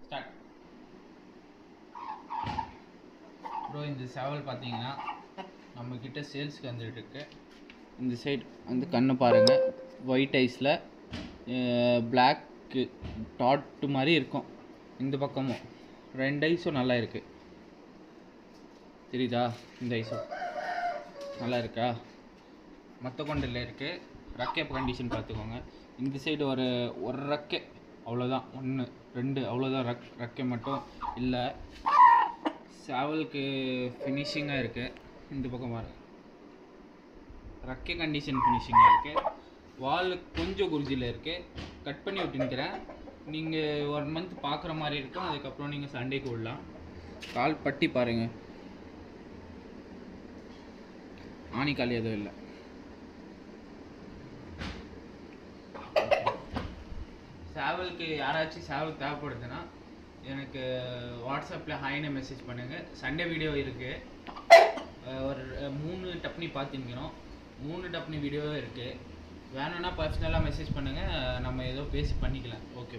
Start. Bro இந்த சேவல் பார்த்தீங்கன்னா நம்மக்கிட்ட சேல்ஸுக்கு வந்துட்டு இருக்கு. இந்த சைடு வந்து கண்ணு பாருங்கள், ஒயிட் ஐஸில் பிளாக்கு டாட்டு மாதிரி இருக்கும். இந்த பக்கமும் 2 ஐஸும் நல்லா இருக்குது. தெரியுதா? இந்த ஐஸும் நல்லா இருக்கா? மற்ற கொண்டில் இருக்குது. ரக்கை கண்டிஷன் பார்த்துக்கோங்க. இந்த சைடு ஒரு ரக்கை அவ்வளோதான், 1 2 அவ்வளோதான். ரக்கை மட்டும் இல்லை. சேவலுக்கு ஃபினிஷிங்காக இருக்குது. இந்த பக்கம் பாருங்க, ரக்கை கண்டிஷன் ஃபினிஷிங்காக இருக்குது. வால் கொஞ்சம் குருஜியில் இருக்குது. கட் பண்ணி விட்டுக்கிறேன். நீங்கள் 1 மந்த் பார்க்குற மாதிரி இருக்கும். அதுக்கப்புறம் நீங்கள் சண்டேக்கு விடலாம். கால் பட்டி பாருங்கள், ஆணிக்கால் எதுவும் இல்லை. சேவலுக்கு யாராச்சும் சேவல் தேவைப்படுதுன்னா எனக்கு வாட்ஸ்அப்பில் ஹாய்னு மெசேஜ் பண்ணுங்கள். சண்டே வீடியோ இருக்குது. ஒரு 3 டப்னி பார்த்துக்கிறோம். 3 டப்னி வீடியோவே இருக்குது. வேணும்னா பர்சனலாக மெசேஜ் பண்ணுங்கள். நம்ம ஏதோ பேசி பண்ணிக்கலாம். ஓகே.